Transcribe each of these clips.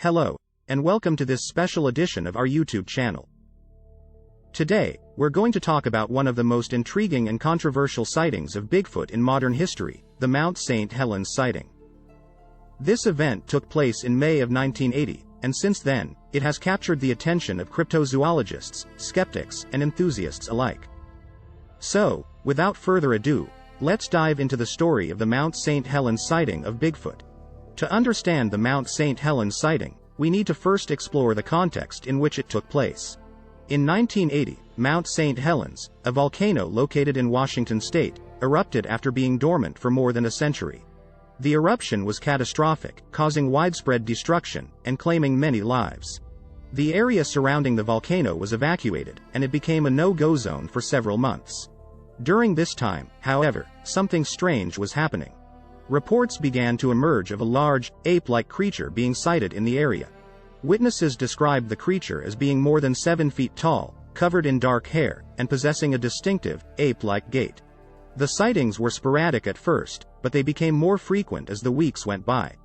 Hello, and welcome to this special edition of our YouTube channel. Today, we're going to talk about one of the most intriguing and controversial sightings of Bigfoot in modern history, the Mount St. Helens sighting. This event took place in May of 1980, and since then, it has captured the attention of cryptozoologists, skeptics, and enthusiasts alike. So, without further ado, let's dive into the story of the Mount St. Helens sighting of Bigfoot. To understand the Mount St. Helens sighting, we need to first explore the context in which it took place. In 1980, Mount St. Helens, a volcano located in Washington state, erupted after being dormant for more than a century. The eruption was catastrophic, causing widespread destruction, and claiming many lives. The area surrounding the volcano was evacuated, and it became a no-go zone for several months. During this time, however, something strange was happening. Reports began to emerge of a large, ape-like creature being sighted in the area. Witnesses described the creature as being more than 7 feet tall, covered in dark hair, and possessing a distinctive, ape-like gait. The sightings were sporadic at first, but they became more frequent as the weeks went by.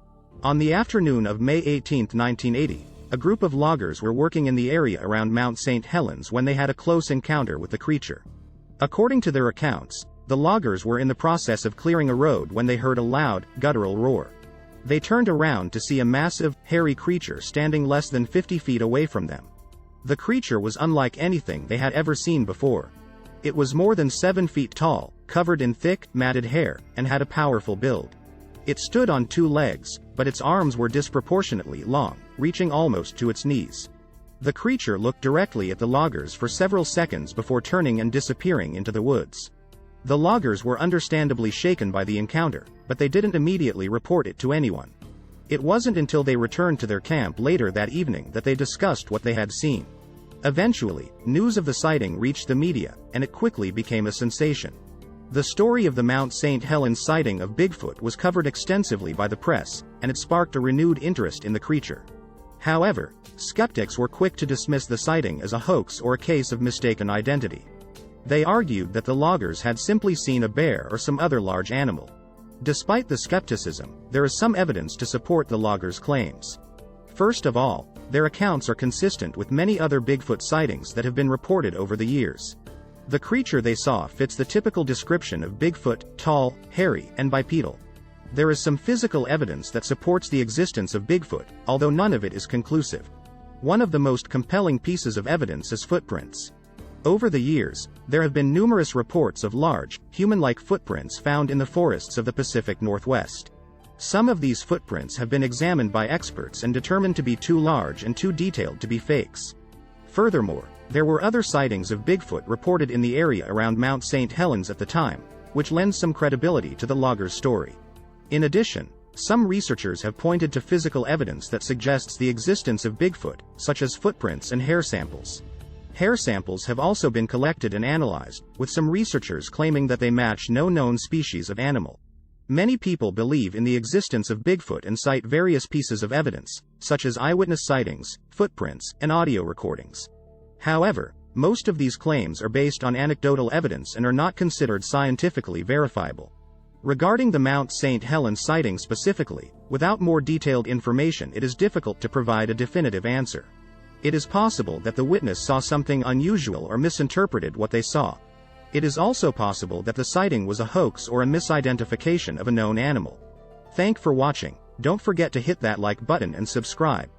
On the afternoon of May 18, 1980, a group of loggers were working in the area around Mount St. Helens when they had a close encounter with the creature. According to their accounts, the loggers were in the process of clearing a road when they heard a loud, guttural roar. They turned around to see a massive, hairy creature standing less than 50 feet away from them. The creature was unlike anything they had ever seen before. It was more than 7 feet tall, covered in thick, matted hair, and had a powerful build. It stood on 2 legs, but its arms were disproportionately long, reaching almost to its knees. The creature looked directly at the loggers for several seconds before turning and disappearing into the woods. The loggers were understandably shaken by the encounter, but they didn't immediately report it to anyone. It wasn't until they returned to their camp later that evening that they discussed what they had seen. Eventually, news of the sighting reached the media, and it quickly became a sensation. The story of the Mount St. Helens sighting of Bigfoot was covered extensively by the press, and it sparked a renewed interest in the creature. However, skeptics were quick to dismiss the sighting as a hoax or a case of mistaken identity. They argued that the loggers had simply seen a bear or some other large animal. Despite the skepticism, there is some evidence to support the loggers' claims. First of all, their accounts are consistent with many other Bigfoot sightings that have been reported over the years. The creature they saw fits the typical description of Bigfoot: tall, hairy, and bipedal. There is some physical evidence that supports the existence of Bigfoot, although none of it is conclusive. One of the most compelling pieces of evidence is footprints. Over the years, there have been numerous reports of large, human-like footprints found in the forests of the Pacific Northwest. Some of these footprints have been examined by experts and determined to be too large and too detailed to be fakes. Furthermore, there were other sightings of Bigfoot reported in the area around Mount St. Helens at the time, which lends some credibility to the loggers' story. In addition, some researchers have pointed to physical evidence that suggests the existence of Bigfoot, such as footprints and hair samples. Hair samples have also been collected and analyzed, with some researchers claiming that they match no known species of animal. Many people believe in the existence of Bigfoot and cite various pieces of evidence, such as eyewitness sightings, footprints, and audio recordings. However, most of these claims are based on anecdotal evidence and are not considered scientifically verifiable. Regarding the Mount St. Helens sighting specifically, without more detailed information, it is difficult to provide a definitive answer. It is possible that the witness saw something unusual or misinterpreted what they saw. It is also possible that the sighting was a hoax or a misidentification of a known animal. Thanks for watching. Don't forget to hit that like button and subscribe.